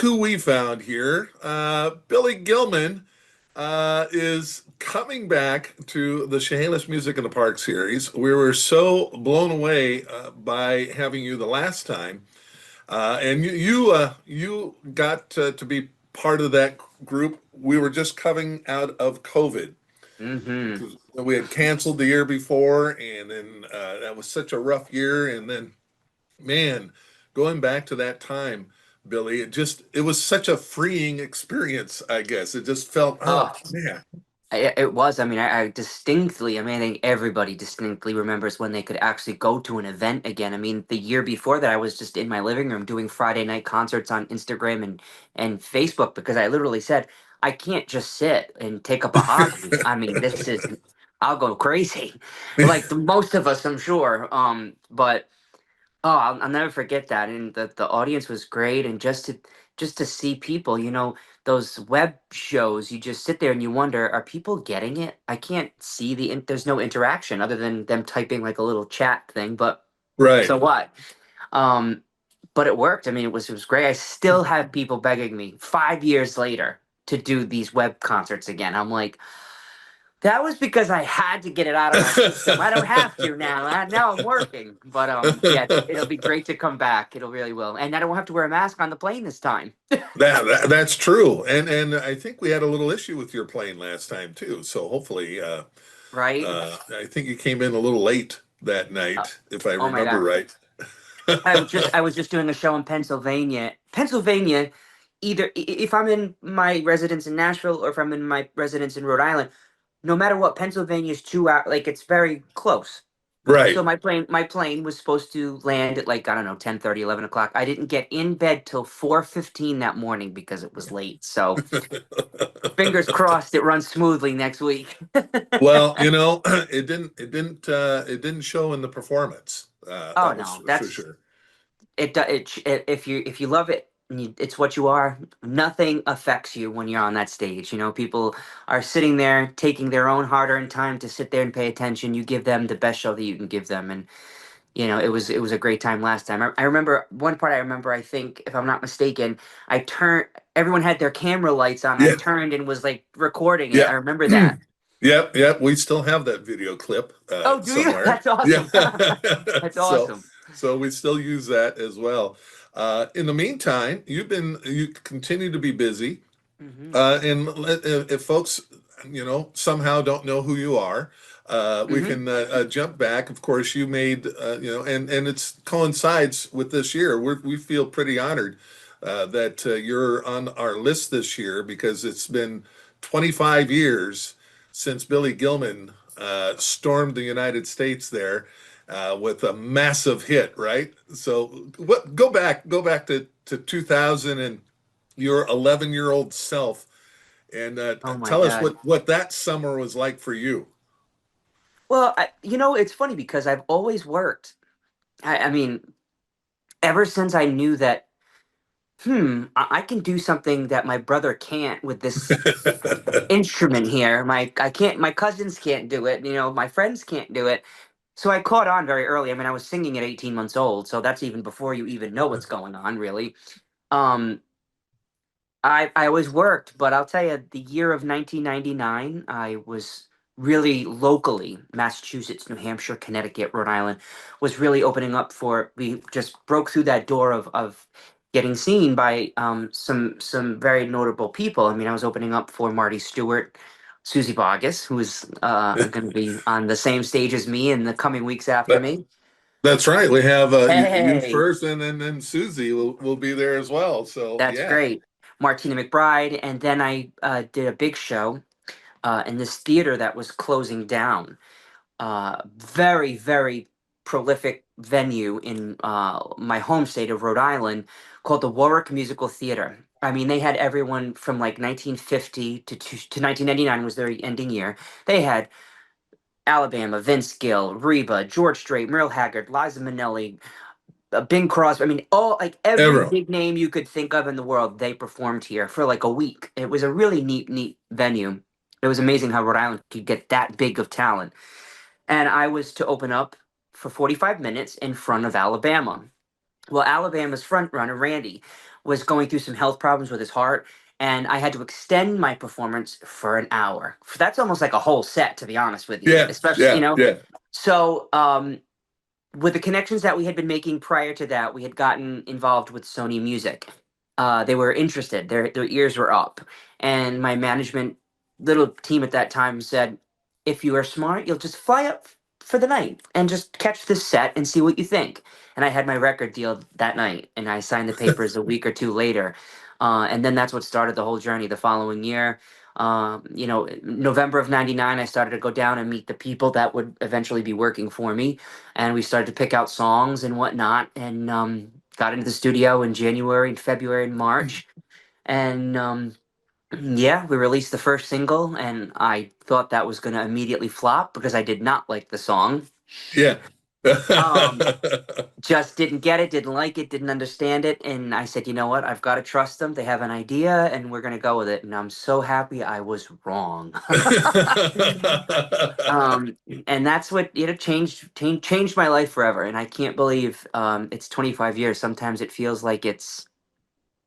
who we found here. Billy Gilman is coming back to the Chehalis Music in the Park series. We were so blown away by having you the last time, and you got to be part of that group. We were just coming out of COVID. Hmm. We had canceled the year before, and then that was such a rough year. And then, man, going back to that time, Billy, it was such a freeing experience, I guess. It just felt, oh, Oh, man. it was. I mean, I distinctly, I think everybody distinctly remembers when they could actually go to an event again. I mean, the year before that, I was just in my living room doing Friday night concerts on Instagram and Facebook because I literally said, I can't just sit and take up a hobby. I mean, this is, I'll go crazy. Like most of us, I'm sure. But oh, I'll never forget that, and the audience was great, and just to see people, those web shows, you just sit there and you wonder, are people getting it? I can't see there's no interaction other than them typing like a little chat thing, but Right. so what? Um, but it worked. I mean, it was great. I still have people begging me 5 years later to do these web concerts again. I'm like, that was because I had to get it out of my system. I don't have to now. Now I'm working. But yeah, it'll be great to come back. It'll really will. And I don't have to wear a mask on the plane this time. That's true. And I think we had a little issue with your plane last time too. So hopefully, Right? I think you came in a little late that Uh, night, if I oh my remember god. right. I was just doing a show in Pennsylvania. Pennsylvania, either if I'm in my residence in Nashville or if I'm in my residence in Rhode Island, no matter what, Pennsylvania is 2 hours. Like it's very close. So Right. my plane was supposed to land at like I don't know 10:30, 11 o'clock. I didn't get in bed till 4:15 that morning because it was late. So fingers crossed it runs smoothly next week. Well, it didn't show in the performance. Oh That was no, for that's sure. it. If you love it, and it's what you are. Nothing affects you when you're on that stage. People are sitting there taking their own hard-earned time to sit there and pay attention. You give them the best show that you can give them, and it was a great time last time. I remember one part. I remember. I think, if I'm not mistaken, I turned. Everyone had their camera lights on. I Yeah. turned and was like recording it. I Yeah. remember that. Yep, yep. We still have that video clip Oh, do you? somewhere. That's Yeah. awesome. That's So awesome. so we still use that as well. In the meantime, you continue to be busy. Hmm. If folks, somehow don't know who you are, we Hmm. can jump back. Of course, you made, and it's coincides with this year. We feel pretty honored that you're on our list this year because it's been 25 years since Billy Gilman stormed the United States there with a massive hit, right? So go back to 2000 and your 11-year-old self and Oh my tell us God. what that summer was like for you. Well, it's funny because I've always worked. I mean, ever since I knew that, I can do something that my brother can't with this instrument here. My cousins can't do it. My friends can't do it. So I caught on very early. I mean, I was singing at 18 months old, so that's even before you even know what's going on, really. Um, I always worked, but I'll tell you, the year of 1999, I was really locally, Massachusetts, New Hampshire, Connecticut, Rhode Island, was really opening up for. We just broke through that door of getting seen by some very notable people. I mean, I was opening up for Marty Stewart, Susie Boggess, who is going to be on the same stage as me in the coming weeks after That, me. that's right. We have you Hey, first, and then Susie will be there as well. So that's yeah, great. Martina McBride, and then I did a big show in this theater that was closing down. Very, very prolific venue in my home state of Rhode Island called the Warwick Musical Theater. I mean, they had everyone from like 1950 to 1999 was their ending year. They had Alabama, Vince Gill, Reba, George Strait, Merle Haggard, Liza Minnelli, Bing Crosby. I mean, all like every everyone. big name you could think of in the world, they performed here for like a week. It was a really neat venue. It was amazing how Rhode Island could get that big of talent. And I was to open up for 45 minutes in front of Alabama. Well, Alabama's front runner, Randy, was going through some health problems with his heart, and I had to extend my performance for an hour. That's almost like a whole set, to be honest with you, Yeah, especially, yeah, yeah. So, with the connections that we had been making prior to that, we had gotten involved with Sony Music. They were interested; their ears were up, and my management little team at that time said, "If you are smart, you'll just fly up for the night and just catch this set and see what you think." And I had my record deal that night, and I signed the papers a week or two later, and then that's what started the whole journey. The following year, November of '99, I started to go down and meet the people that would eventually be working for me, and we started to pick out songs and whatnot, and got into the studio in January and February and March, and yeah, we released the first single, and I thought that was going to immediately flop because I did not like the song. Yeah. Um, just didn't get it, didn't like it, didn't understand it, and I said, you know what, I've got to trust them. They have an idea, and we're going to go with it. And I'm so happy I was wrong. um, and that's what changed my life forever. And I can't believe it's 25 years. Sometimes it feels like it's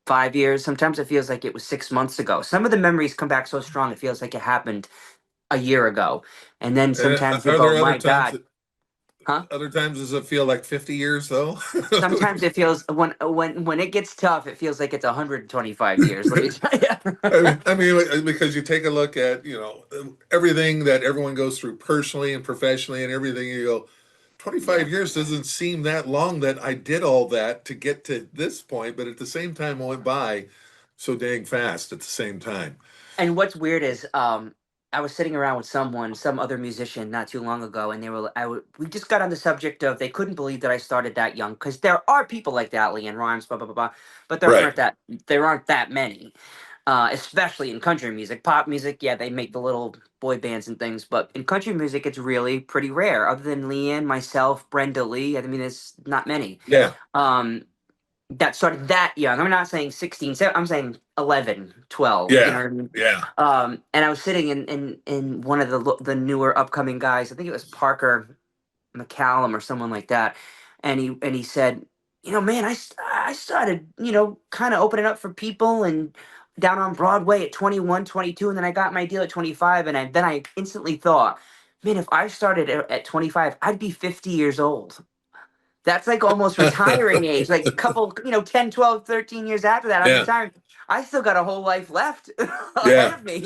5 years. Sometimes it feels like it was 6 months ago. Some of the memories come back so strong. It feels like it happened a year ago. And then sometimes you Are go, there my God, huh? other times does it feel like 50 years though? Sometimes it feels when it gets tough, it feels like it's 125 years. Let me tell you. I mean, because you take a look at, everything that everyone goes through personally and professionally and everything, you go, Yeah. 25 years doesn't seem that long that I did all that to get to this point, but at the same time, it went by so dang fast at the same time. And what's weird is, I was sitting around with some other musician, not too long ago, and we just got on the subject of they couldn't believe that I started that young because there are people like that, Leanne Rhymes, blah blah blah blah, but Right. there aren't that many, especially in country music, pop music. Yeah, they make the little boy bands and things, but in country music, it's really pretty rare. Other than Leanne, myself, Brenda Lee, I mean, there's not many. Yeah. Um, that started that young. I'm not saying 16, I'm saying 11, 12. You know Yeah. what I mean? Yeah. And I was sitting in one of the newer upcoming guys. I think it was Parker McCallum or someone like that. And he said, man, I started, kind of opening up for people and down on Broadway at 21, 22, and then I got my deal at 25. And then I instantly thought, man, if I started at 25, I'd be 50 years old. That's like almost retiring age, like a couple, 10, 12, 13 years after that, I'm Yeah. retiring. I still got a whole life left ahead Yeah. of me.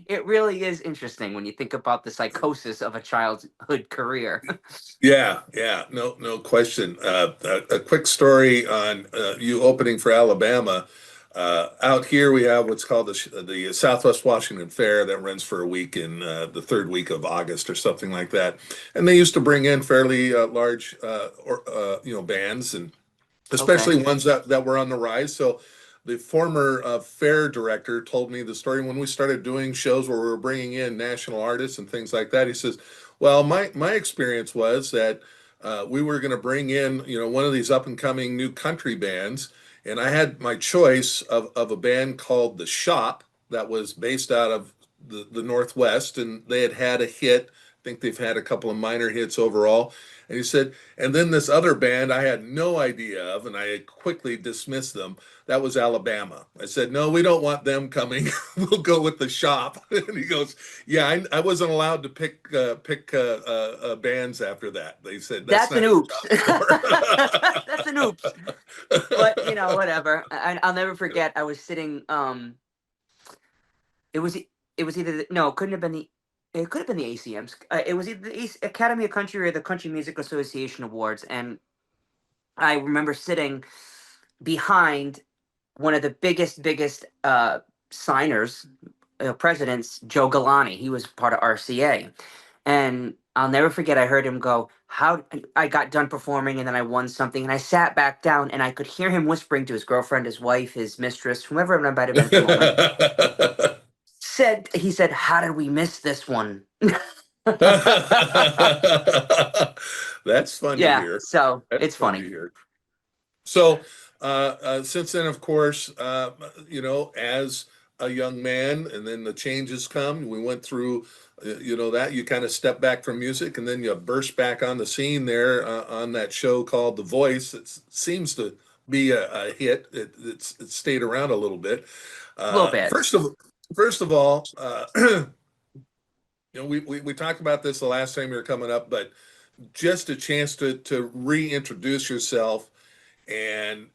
It really is interesting when you think about the psychosis of a childhood career. Yeah, yeah, no question. A quick story on you opening for Alabama. Out here, we have what's called the Southwest Washington Fair that runs for a week in the third week of August or something like that. And they used to bring in fairly large, bands, and Okay. especially ones that were on the rise. So the former fair director told me the story when we started doing shows where we were bringing in national artists and things like that. He says, "Well, my experience was that we were going to bring in, one of these up and coming new country bands, and I had my choice of a band called The Shop that was based out of the Northwest, and they had a hit. I think they've had a couple of minor hits overall." And he said, and then this other band I had no idea of, and I quickly dismissed them. That was Alabama. I said, no, we don't want them coming. We'll go with the shop. And he goes, yeah, I wasn't allowed to pick bands after that. They said that's That's an not your oops. job anymore. That's an oops. But whatever. I'll never forget. I was sitting. It was it was either no, it couldn't have been the. It could have been the ACMs. It was either the Academy of Country or the Country Music Association Awards, and I remember sitting behind one of the biggest signers, presidents, Joe Galani. He was part of RCA, and I'll never forget. I heard him go, "How?" I got done performing, and then I won something, and I sat back down, and I could hear him whispering to his girlfriend, his wife, his mistress, whoever it might have been at the moment. He said, "How did we miss this one?" That's fun to Yeah, hear. so That's it's fun to funny. hear. So, since then, of course, as a young man, and then the changes come. We went through, that you kind of step back from music, and then you burst back on the scene there on that show called The Voice. It seems to be a hit. It stayed around a little bit. A little Uh, bit. first of first of all, we talked about this the last time you were coming up, but just a chance to reintroduce yourself, and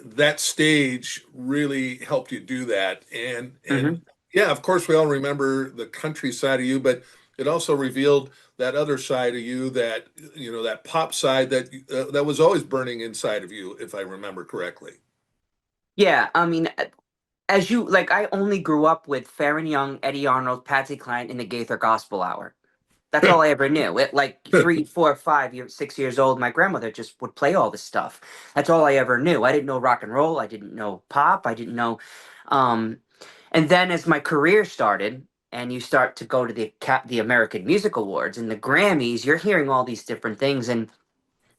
that stage really helped you do that. And Hmm. yeah, of course, we all remember the country side of you, but it also revealed that other side of you, that that pop side that was always burning inside of you, if I remember correctly. Yeah, I mean, as you like, I only grew up with Farron Young, Eddie Arnold, Patsy Cline, and the Gaither Gospel Hour. That's all I ever knew. At like 3, 4, 5 years, 6 years old, my grandmother just would play all this stuff. That's all I ever knew. I didn't know rock and roll. I didn't know pop. I didn't know. Um, and then as my career started, and you start to go to the American Music Awards and the Grammys, you're hearing all these different things. And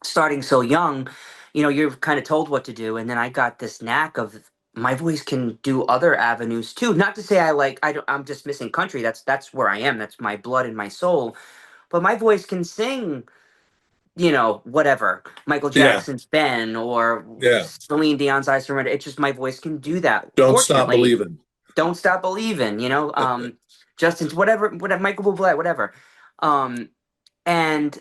starting so young, you're kind of told what to do. And then I got this knack of my voice can do other avenues too. Not to say I'm just missing country. That's where I am. That's my blood and my soul, but my voice can sing, whatever, Michael Yeah, Jackson's Ben or yeah. Celine Dion's I Surrender. It's just my voice can do that. Don't stop Fortunately, believing. Don't Stop Believing, Justin's whatever, Michael Bublé, whatever. And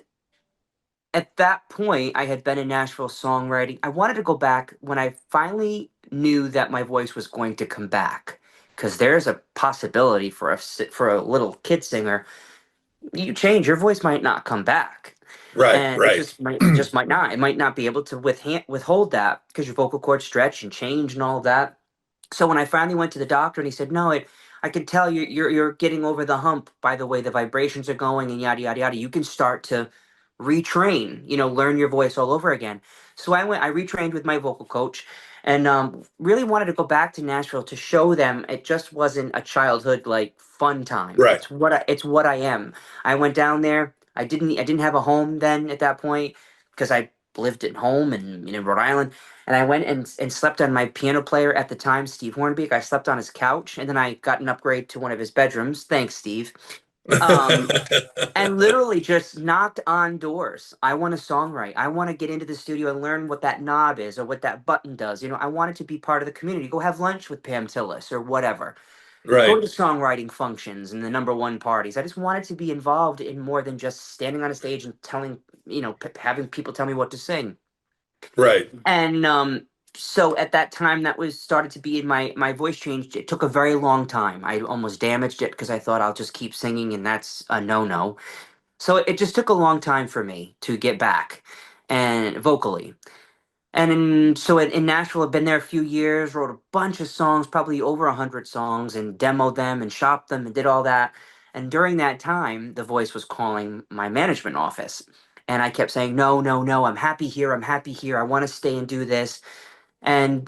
at that point, I had been in Nashville songwriting. I wanted to go back when I finally knew that my voice was going to come back. Because there's a possibility for a little kid singer, you change, your voice might not come back, Right, and right. it just might not. It might not be able to withhold that because your vocal cords stretch and change and all of that. So when I finally went to the doctor and he said, "No, I can tell you're getting over the hump by the way the vibrations are going and yada yada yada. You can start to retrain, learn your voice all over again." So I retrained with my vocal coach, and really wanted to go back to Nashville to show them it just wasn't a childhood like fun time. Right, It's what I am. I went down there. I didn't have a home then at that point because I lived at home in Rhode Island. And I went and slept on my piano player at the time, Steve Hornbeek. I slept on his couch, and then I got an upgrade to one of his bedrooms. Thanks, Steve. Um, and literally just knocked on doors. I want to songwrite. I want to get into the studio and learn what that knob is or what that button does. I wanted to be part of the community. Go have lunch with Pam Tillis or whatever. Go to right, the songwriting functions and the number one parties. I just wanted to be involved in more than just standing on a stage and telling, having people tell me what to sing. right. And so at that time, that was started to be in my voice changed. It took a very long time. I almost damaged it because I thought I'll just keep singing, and that's a no. So it just took a long time for me to get back and vocally. So in Nashville, I've been there a few years, wrote a bunch of songs, probably over 100 songs, and demoed them and shopped them and did all that. And during that time, the voice was calling my management office. And I kept saying, no, no, no, I'm happy here. I'm happy here. I want to stay and do this. And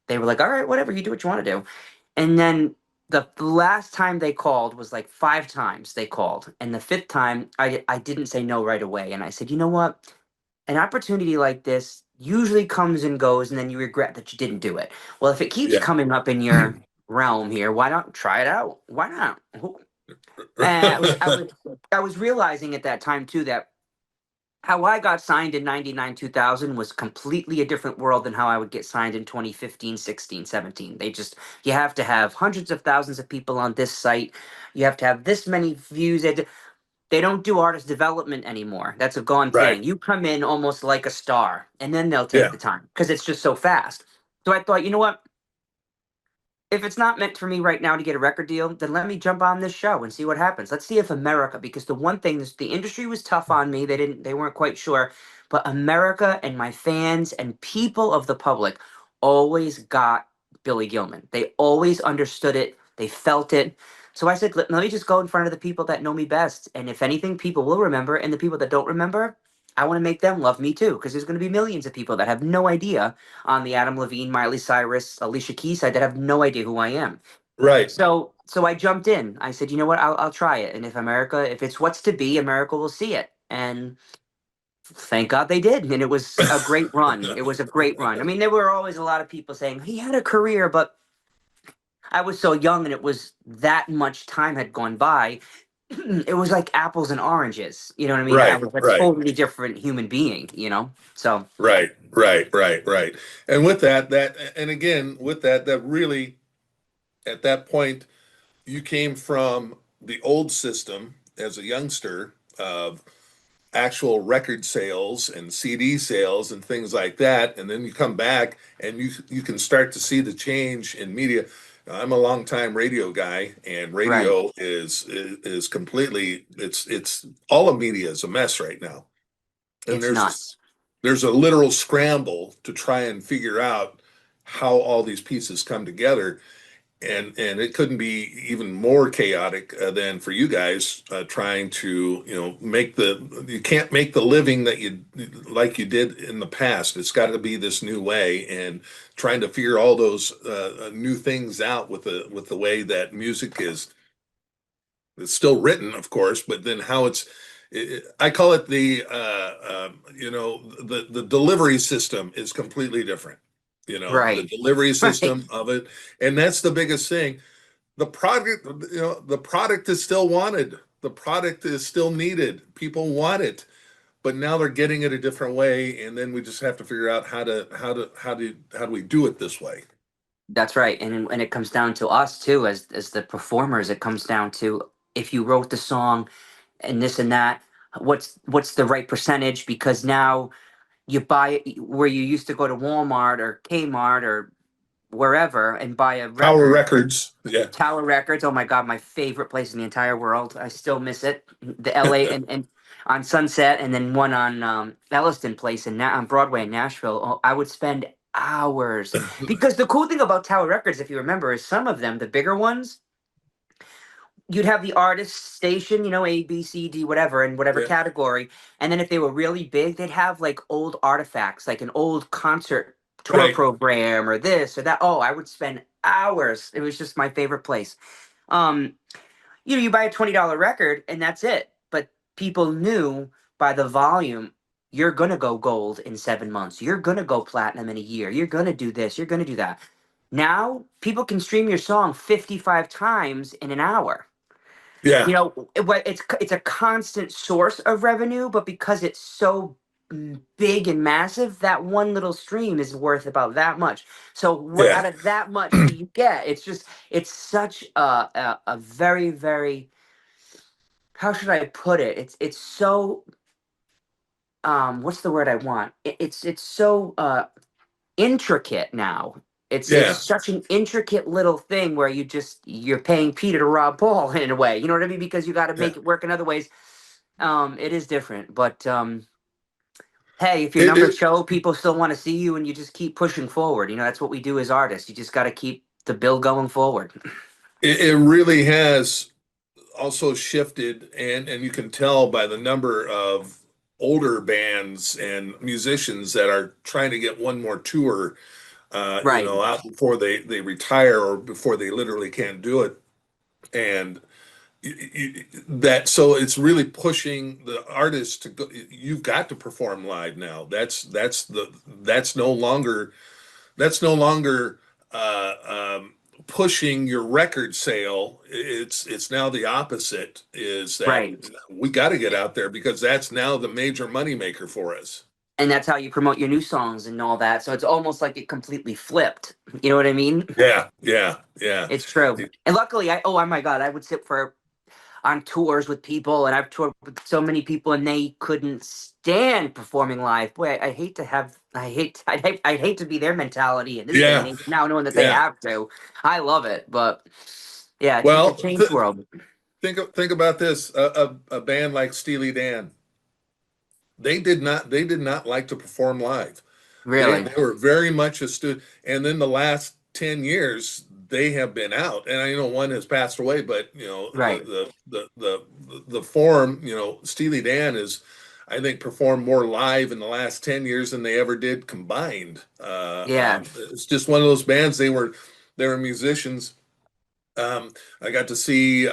they were like, all right, whatever, you do what you want to do. And then the last time they called was like 5 times they called. And the fifth time, I didn't say no right away. And I said, you know what? An opportunity like this usually comes and goes, and then you regret that you didn't do it. Well, if it keeps Yeah. coming up in your realm here, why not try it out? Why not? And I was realizing at that time too that how I got signed in 99 2000 was completely a different world than how I would get signed in 2015, 16, 17. You have to have hundreds of thousands of people on this site. You have to have this many views. They don't do artist development anymore. That's a gone Right. thing. You come in almost like a star, and then they'll take Yeah. the time because it's just so fast. So I thought, you know what? If it's not meant for me right now to get a record deal, then let me jump on this show and see what happens. Let's see if America, because the one thing is the industry was tough on me. They weren't quite sure, but America and my fans and people of the public always got Billy Gilman. They always understood it. They felt it. So I said, let me just go in front of the people that know me best. And if anything, people will remember. And the people that don't remember, I want to make them love me too, because there's going to be millions of people that have no idea on the Adam Levine, Miley Cyrus, Alicia Keys side that have no idea who I am. Right. So I jumped in. I said, you know what? I'll try it. And if it's what's to be, America will see it. And thank God they did. And it was a great run. It was a great run. I mean, there were always a lot of people saying he had a career, but I was so young, and it was that much time had gone by. It was like apples and oranges. You know what I mean? I Right, was a right, totally different human being. So right. And with that, and again, with that really, at that point, you came from the old system as a youngster of actual record sales and CD sales and things like that, and then you come back and you can start to see the change in media. I'm a longtime radio guy, and right, radio is completely, it's all of media is a mess right now, and it's nuts. there's a literal scramble to try and figure out how all these pieces come together, and it couldn't be even more chaotic than for you guys trying to make the you can't make the living that you like you did in the past. It's got to be this new way, and trying to figure all those new things out with the way that music is. It's still written, of course, but then how I call it the delivery system is completely different. The Right, delivery right. system of it, and that's the biggest thing. The product, the product is still wanted. The product is still needed. People want it, but now they're getting it a different way, and then we just have to figure out how do we do it this way. That's right. And it comes down to us too, as the performers. It comes down to, if you wrote the song and this and that, what's the right percentage? Because now you buy it where you used to go to Walmart or Kmart or wherever and buy a Tower record. Records, yeah. Tower Records, oh my God, my favorite place in the entire world. I still miss it. The LA, and on Sunset, and then one on Elliston Place on Broadway in Nashville. Oh, I would spend hours, because the cool thing about Tower Records, if you remember, is some of them, the bigger ones, you'd have the artist station, A, B, C, D, whatever, in whatever Yeah, category. And then if they were really big, they'd have like old artifacts, like an old concert tour right. program or this or that. Oh, I would spend hours. It was just my favorite place. Um, you buy a $20 record and that's it. But people knew by the volume, you're gonna go gold in 7 months. You're gonna go platinum in a year. You're gonna do this. You're gonna do that. Now people can stream your song 55 times in an hour. Yeah, It's a constant source of revenue, but because it's so big and massive, that one little stream is worth about that much. So what yeah. out of that much do you get? It's such a very, very, how should I put it? It's so, what's the word I want? It's so intricate now. It's Yeah, such an intricate little thing where you're paying Peter to rob Paul in a way. You know what I mean? Because you got to yeah. make it work in other ways. It is different, but hey, if your It, numbers it show, people still want to see you, and you just keep pushing forward. That's what we do as artists. You just got to keep the bill going forward. it really has also shifted, and you can tell by the number of older bands and musicians that are trying to get one more tour, Right. out before they retire or before they literally can't do it. And that so it's really pushing the artists to go. You've got to perform live now. That's no longer that's no longer uh, um, pushing your record sale. It's now the opposite. Is that Right. we got to get out there because that's now the major moneymaker for us. And that's how you promote your new songs and all that. So it's almost like it completely flipped. You know what I mean? Yeah. It's true. And luckily, oh my God, I would sit for on tours with people, and I've toured with so many people, and they couldn't stand performing live. Boy, I hate to have, I'd hate to be their mentality in this day and Yeah, age. Now knowing that they yeah. have to, I love it, but yeah, it's a Well, changed world. think about this: a band like Steely Dan, they did not like to perform live. They Really, were very much a student, and then the last 10 years they have been out. And I know one has passed away, but right? the form, Steely Dan is, I think, performed more live in the last 10 years than they ever did combined. Yeah, It's just one of those bands. They were musicians. I got to see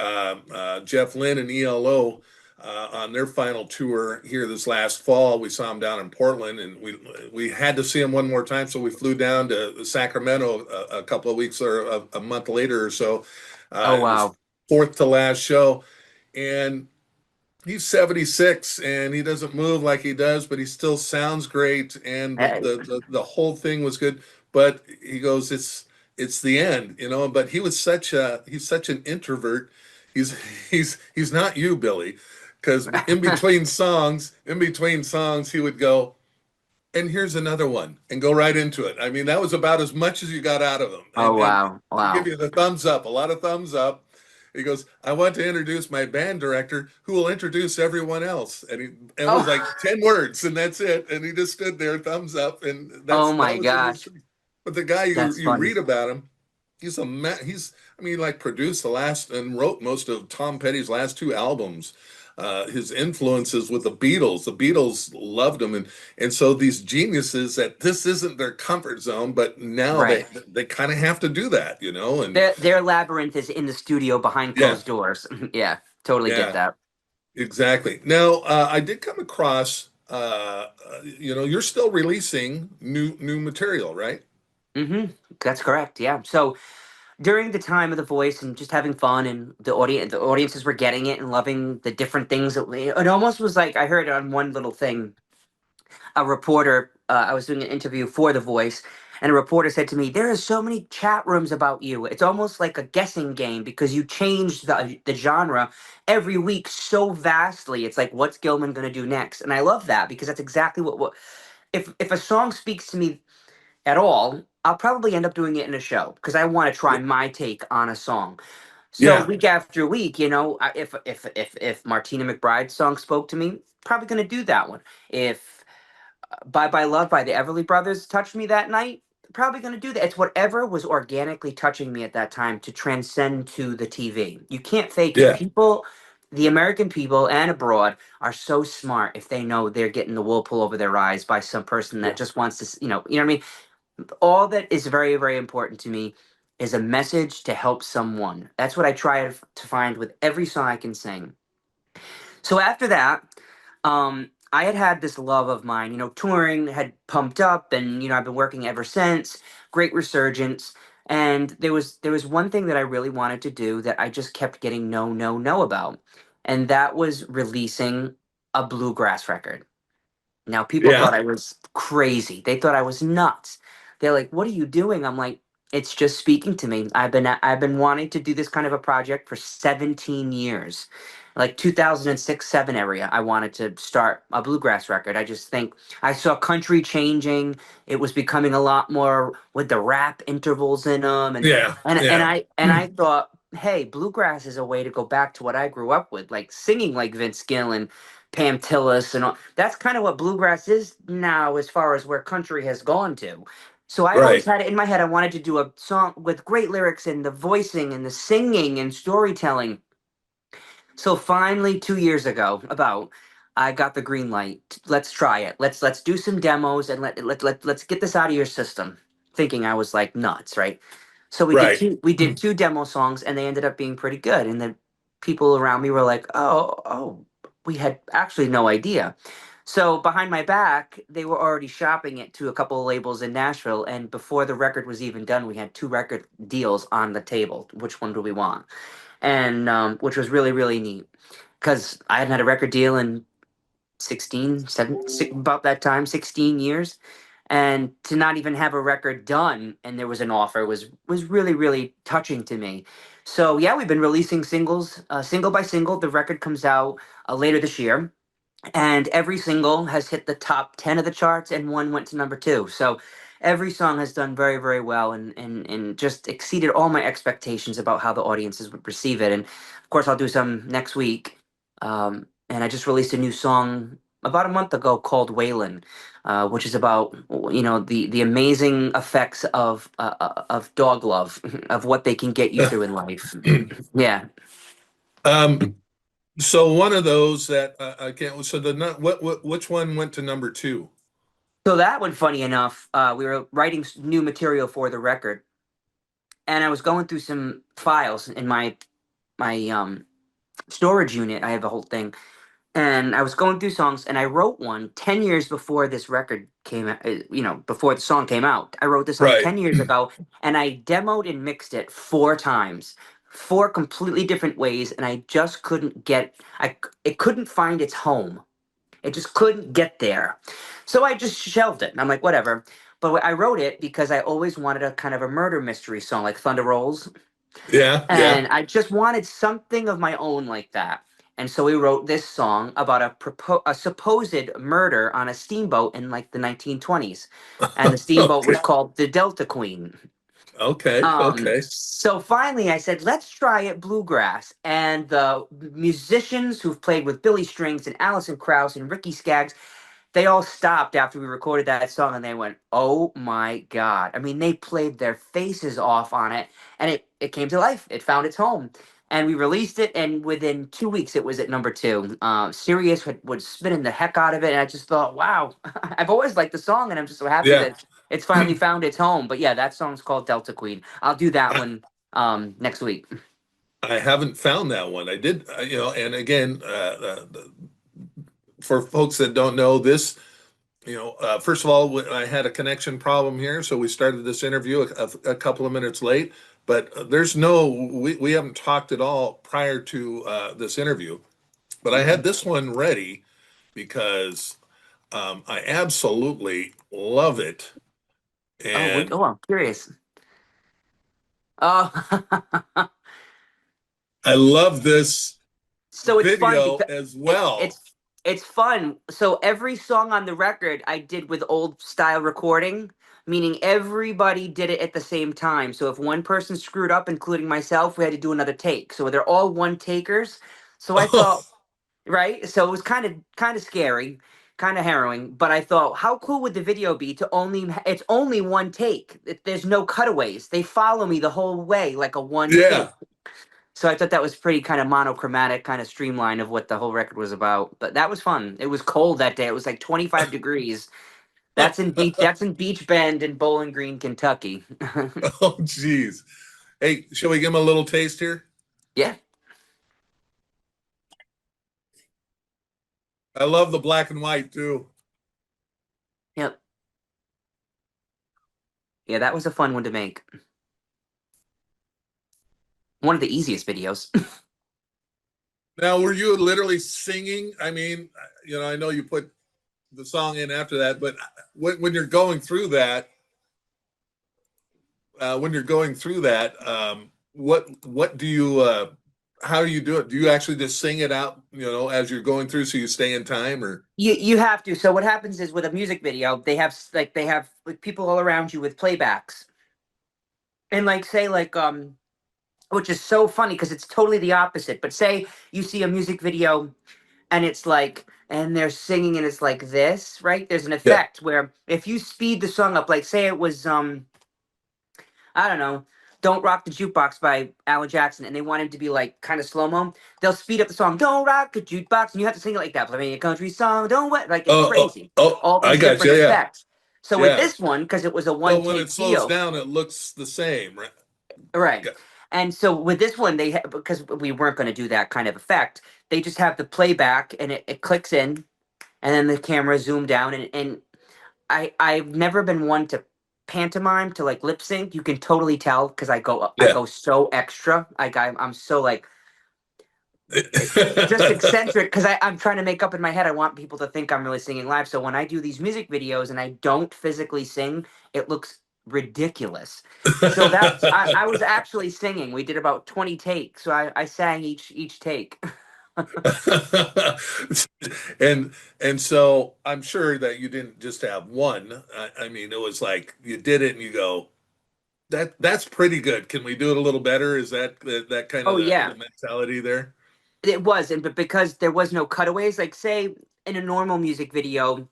Jeff Lynne and ELO on their final tour here this last fall. We saw them down in Portland, and we had to see them one more time, so we flew down to Sacramento a couple of weeks or a month later or so. Oh It was wow. fourth to last show, and he's 76 and he doesn't move like he does, but he still sounds great. And Hey. the whole thing was good. But he goes, it's the end, you know. But he's such an introvert. He's he's not you, Billy, because in between songs, he would go, and here's another one, and go right into it. I mean, that was about as much as you got out of him. Oh And wow. he'll give Wow. you the thumbs up, a lot of thumbs up. He goes, I want to introduce my band director who will introduce everyone else. And it was like Oh. 10 words and that's it. And he just stood there, thumbs up. And Oh that my was the whole gosh. thing. But the guy That's you funny. read about him, he's I mean, like produced the last and wrote most of Tom Petty's last two albums. His influences with the Beatles loved him, and so these geniuses that this isn't their comfort zone, but now Right. they kind of have to do that, you know. And Their labyrinth is in the studio behind yeah, closed doors. Yeah, totally get yeah, that. exactly. Now I did come across, you know, you're still releasing new material, right? Mm-hmm. That's correct. Yeah. So during the time of The Voice and just having fun, and the audiences were getting it and loving the different things that it almost was like I heard on one little thing, a reporter, I was doing an interview for The Voice, and a reporter said to me, there are so many chat rooms about you. It's almost like a guessing game because you change the genre every week so vastly. It's like, what's Gilman going to do next? And I love that because that's exactly what if a song speaks to me at all, I'll probably end up doing it in a show because I want to try Yeah, my take on a song. So yeah, week after week, if Martina McBride's song spoke to me, probably going to do that one. If Bye Bye Love by the Everly Brothers touched me that night, probably going to do that. It's whatever was organically touching me at that time to transcend to the TV. You can't fake it. yeah, People, the American people and abroad are so smart if they know they're getting the wool pull over their eyes by some person yeah, that just wants to, you know what I mean? All that is very, very important to me is a message to help someone. That's what I try to find with every song I can sing. So after that, I had this love of mine. Touring had pumped up, and I've been working ever since. Great resurgence, and there was one thing that I really wanted to do that I just kept getting no, no, no about, and that was releasing a bluegrass record. Now, people thought yeah, I was crazy. They thought I was nuts. They're like, "What are you doing?" I'm like, "It's just speaking to me. I've been wanting to do this kind of a project for 17 years. Like 2006, 7 area, I wanted to start a bluegrass record. I just think I saw country changing. It was becoming a lot more with the rap intervals in them, and yeah, and and yeah, I and I thought, hey, bluegrass is a way to go back to what I grew up with, like singing like Vince Gill and Pam Tillis and all. That's kind of what bluegrass is now as far as where country has gone to. So I always right. had it in my head I wanted to do a song with great lyrics and the voicing and the singing and storytelling. So finally 2 years ago, about, I got the green light. Let's try it. Let's do some demos and let's get this out of your system. Thinking I was like nuts, right? So we did Right. two demo songs and they ended up being pretty good. And the people around me were like, "Oh, we had actually no idea." So behind my back, they were already shopping it to a couple of labels in Nashville, and before the record was even done, we had two record deals on the table. Which one do we want? And which was really, really neat because I hadn't had a record deal in 16, 17, about that time, 16 years. And to not even have a record done and there was an offer was really, really touching to me. So yeah, we've been releasing singles, single by single. The record comes out later this year, and every single has hit the top 10 of the charts and one went to number 2. So every song has done very, very well, and just exceeded all my expectations about how the audiences would receive it. And of course, I'll do some next week. And I just released a new song about a month ago called Waylon, which is about the amazing effects of dog love, of what they can get you through in life. Yeah. um, so one of those that I can't. So which one went to number two? So that one, funny enough, we were writing new material for the record, and I was going through some files in my storage unit. I have a whole thing, and I was going through songs, and I wrote one 10 years before this record came out, before the song came out. I wrote this song Right. 10 years ago, and I demoed and mixed it 4 times, 4 completely different ways, and I just couldn't get, it couldn't find its home. It just couldn't get there. So I just shelved it. And I'm like, whatever. But I wrote it because I always wanted a kind of a murder mystery song like Thunder Rolls. Yeah, yeah. And I just wanted something of my own like that. And so we wrote this song about a supposed murder on a steamboat in like the 1920s. And the steamboat Okay. was called the Delta Queen. Okay. Okay. So finally I said, let's try it bluegrass. And the musicians who've played with Billy Strings and Alison Krauss and Ricky Skaggs, they all stopped after we recorded that song and they went, "Oh my God." I mean, they played their faces off on it and it came to life. It found its home. And we released it, and within 2 weeks, it was at number two. Sirius was spinning the heck out of it, and I just thought, wow, I've always liked the song, and I'm just so happy Yeah. that it's finally found its home. But yeah, that song's called Delta Queen. I'll do that I, one next week. I haven't found that one. I did, and again, for folks that don't know this, first of all, I had a connection problem here, so we started this interview a couple of minutes late. But we haven't talked at all prior to this interview. But I had Mhm. this one ready because I absolutely love it, Oh, wait, and oh, I'm curious. Oh, I love this so it's fun video because as it, well. it's fun. So every song on the record I did with old style recording, meaning everybody did it at the same time. So if one person screwed up, including myself, we had to do another take. So they're all one takers. So I thought, right? So it was kind of scary, kind of harrowing. But I thought, how cool would the video be to only it's only one take. There's no cutaways. They follow me the whole way like a one Yeah. take. So I thought that was pretty kind of monochromatic, kind of streamlined of what the whole record was about. But that was fun. It was cold that day. It was like 25 degrees. That's in Beach Bend in Bowling Green, Kentucky. Oh, geez. Hey, shall we give him a little taste here? Yeah. I love the black and white too. Yep. Yeah, that was a fun one to make. One of the easiest videos. Now, were you literally singing? I mean, I know you put the song in after that, but when you're going through that, what do you how do you do it? Do you actually just sing it out, as you're going through, so you stay in time, or You have to. So what happens is with a music video, they have like people all around you with playbacks. And like say like which is so funny because it's totally the opposite. But say you see a music video and it's like and they're singing and it's like this, right? There's an yeah, effect where if you speed the song up, like say it was I don't know, Don't Rock the Jukebox by Alan Jackson, and they want him to be like kind of slow mo, they'll speed up the song, Don't Rock the Jukebox, and you have to sing it like that. Play me a country song, don't what? Like it's oh, oh, crazy. oh, All I these got you, different yeah, effects. So with yeah. this one, because it was a one But when it take slows deal, down, it looks the same, right? right? Got- And so with this one, because we weren't going to do that kind of effect, they just have the playback and it clicks in, and then the camera zoomed down, and I've never been one to pantomime to like lip sync. You can totally tell because I Yeah. go so extra. I'm so like just eccentric because I'm trying to make up in my head. I want people to think I'm really singing live. So when I do these music videos and I don't physically sing, it looks ridiculous. So I was actually singing. We did about 20 takes. So I sang each take. and and so I'm sure that you didn't just have one. I mean, it was like you did it and you go, that's pretty good. Can we do it a little better? Is that kind of Oh the yeah. mentality there? It was, and but because there was no cutaways, like say in a normal music video,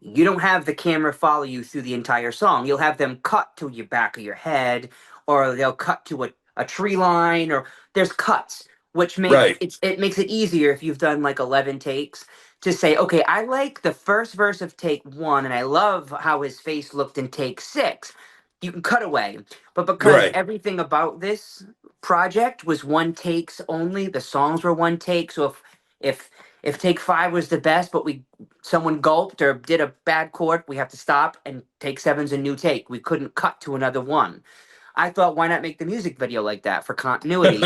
you don't have the camera follow you through the entire song. You'll have them cut to your back of your head, or they'll cut to a tree line, or there's cuts, which Right. it makes it easier if you've done like 11 takes to say, okay, I like the first verse of take one, and I love how his face looked in take six. You can cut away, but because Right. everything about this project was one takes only, the songs were one take. So if if take five was the best, but we someone gulped or did a bad chord, we have to stop and take seven's a new take. We couldn't cut to another one. I thought, why not make the music video like that for continuity?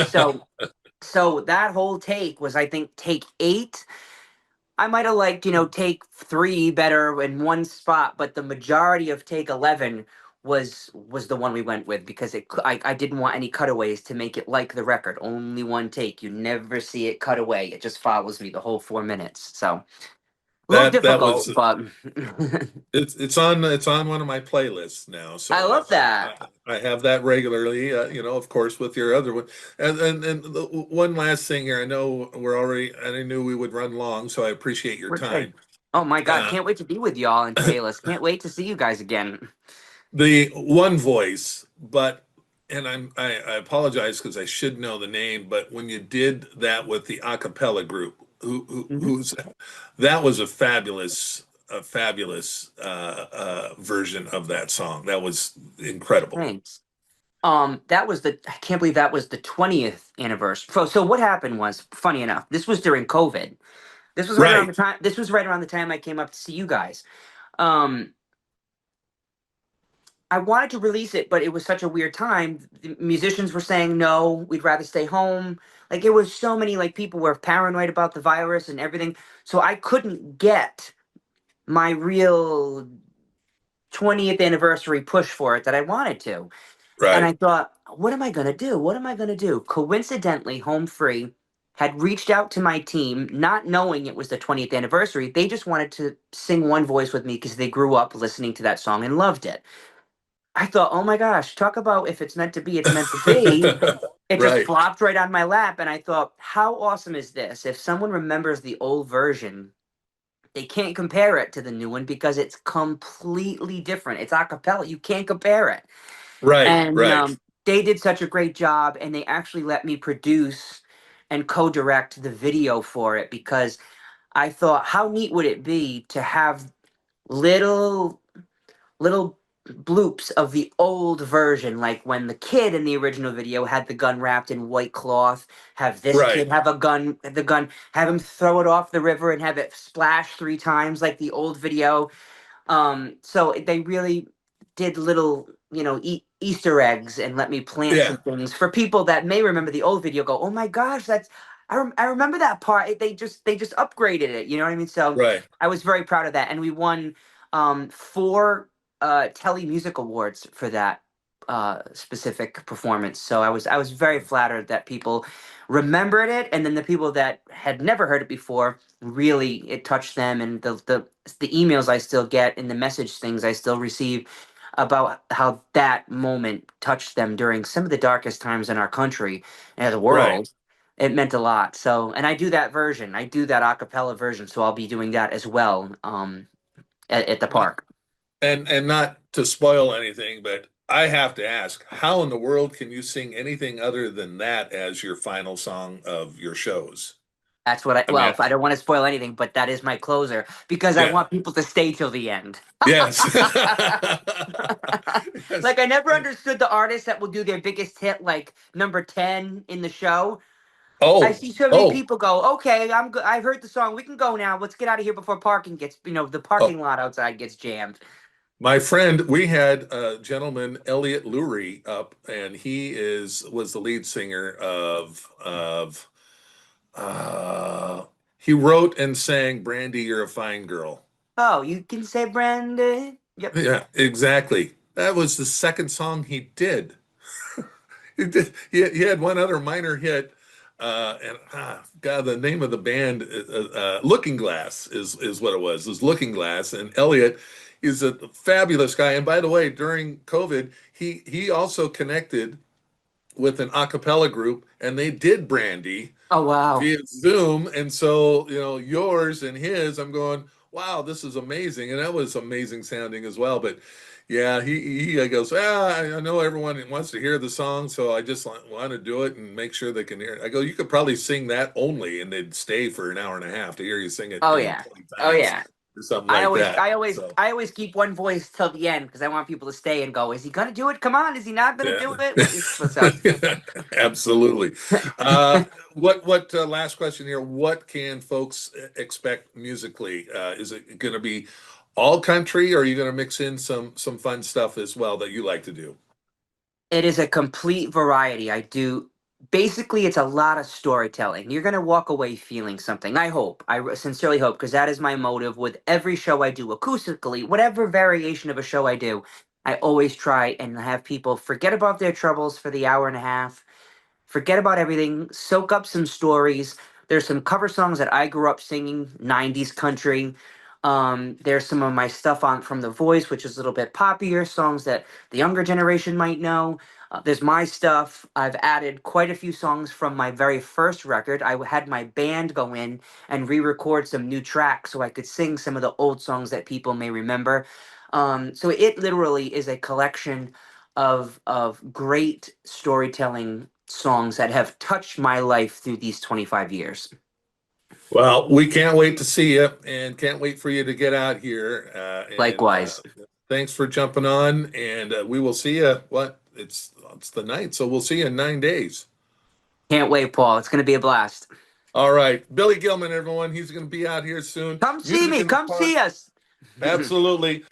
So that whole take was, I think, take eight. I might have liked, take three better in one spot, but the majority of take 11 was the one we went with because I didn't want any cutaways to make it like the record. Only one take. You never see it cut away. It just follows me the whole 4 minutes. So a little That difficult, was but it's on one of my playlists now, I so love that. I have that regularly. Of course, with your other one, and one last thing here. I know we're already, and I knew we would run long, so I appreciate your We're good. time. Oh my God. Uh, Can't wait to be with y'all in Payless. Can't wait to see you guys again. the one voice, but and I apologize because I should know the name, but when you did that with the a cappella group, Hmm. who's that was a fabulous version of that song. That was incredible. Thanks. That was I can't believe that was the 20th anniversary. So what happened was, funny enough, this was during COVID. Right, This was right around the time I came up to see you guys. Um, I wanted to release it, but it was such a weird time. The musicians were saying no, we'd rather stay home. Like it was so many like people were paranoid about the virus and everything. So I couldn't get my real 20th anniversary push for it that I wanted to. And right, I thought, what am I going to do? What am I going to do? Coincidentally, Home Free had reached out to my team, not knowing it was the 20th anniversary. They just wanted to sing one voice with me because they grew up listening to that song and loved it. I thought, oh my gosh, talk about if it's meant to be, it's meant to be. It just right, flopped right on my lap. And I thought, how awesome is this? If someone remembers the old version, they can't compare it to the new one because it's completely different. It's a cappella. You can't compare it. right, And right, they did such a great job, and they actually let me produce and co-direct the video for it because I thought, how neat would it be to have little little bloops of the old version, like when the kid in the original video had the gun wrapped in white cloth, have this right, kid have the gun, have him throw it off the river and have it splash three times like the old video. So they really did little, Easter eggs and let me plant some yeah, things for people that may remember the old video. Go, oh my gosh, I remember that part. They just upgraded it. You know what I mean? So right. I was very proud of that, and we won four Telly Music Awards for that specific performance. So I was very flattered that people remembered it, and then the people that had never heard it before really it touched them, and the emails I still get and the message things I still receive about how that moment touched them during some of the darkest times in our country and the Right. world. It meant a lot. So, and I do that version. I do that a cappella version. So I'll be doing that as well at the park. And not to spoil anything, but I have to ask, how in the world can you sing anything other than that as your final song of your shows? That's what I mean, well, I don't want to spoil anything, but that is my closer because I yeah. want people to stay till the end. Yes. Yes. Like I never understood the artists that will do their biggest hit like number 10 in the show. I Oh, see so many oh, people go, "Okay, I'm good. I've heard the song. We can go now. Let's get out of here before parking gets, the oh. parking lot outside gets jammed." My friend, we had a gentleman, Elliot Lurie, up, and he was the lead singer of he wrote and sang Brandy, You're a Fine Girl. Oh, you can say Brandy. Yep. Yeah, exactly. That was the second song he did. He had one other minor hit, and God, the name of the band, Looking Glass is what it was. It was Looking Glass, and Elliot is a fabulous guy. And by the way, during COVID, he also connected with an a cappella group, and they did Brandy Oh wow. via Zoom. And so, yours and his, I'm going, wow, this is amazing. And that was amazing sounding as well. But yeah, he goes, I know everyone wants to hear the song, so I just want to do it and make sure they can hear it. I go, you could probably sing that only, and they'd stay for an hour and a half to hear you sing it, Oh yeah. 20 Oh times. yeah. or something like that. So I always keep one voice till the end because I want people to stay and go. Is he gonna do it? Come on, is he not gonna yeah, do it? What's up? absolutely. Uh, what last question here? What can folks expect musically? Is it going to be all country, or are you going to mix in some fun stuff as well that you like to do? It is a complete variety. I do basically it's a lot of storytelling. You're gonna walk away feeling something. I hope. Sincerely hope because that is my motive with every show I do acoustically, whatever variation of a show I do. I always try and have people forget about their troubles for the hour and a half, forget about everything, soak up some stories. There's some cover songs that I grew up singing, 90s country. There's some of my stuff on from The Voice, which is a little bit poppier, songs that the younger generation might know. There's my stuff. I've added quite a few songs from my very first record. Had my band go in and re-record some new tracks so I could sing some of the old songs that people may remember. So it literally is a collection of great storytelling songs that have touched my life through these 25 years. Well, we can't wait to see you, and can't wait for you to get out here. Likewise. Thanks for jumping on, and we will see you. What? It's the night, so we'll see you in 9 days. Can't wait, Paul. It's going to be a blast. All right, Billy Gilman, everyone. He's going to be out here soon. Come see Music me. in the Come Park. see us. Absolutely.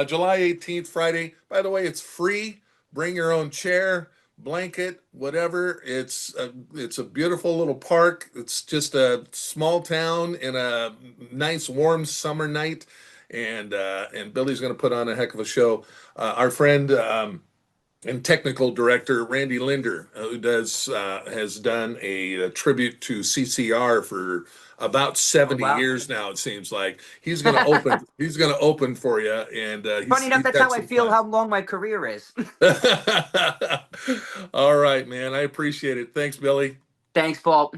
July 18th, Friday. By the way, it's free. Bring your own chair, blanket, whatever. It's a beautiful little park. It's just a small town in a nice warm summer night, and Billy's going to put on a heck of a show. Our friend and technical director Randy Linder, who does has done a tribute to CCR for about Oh, 70 wow. years now. It seems like he's going to open. He's going to open for you, and Funny enough, he's that's got how I some feel fun. how long my career is. All right, man. I appreciate it. Thanks, Billy. Thanks, Paul.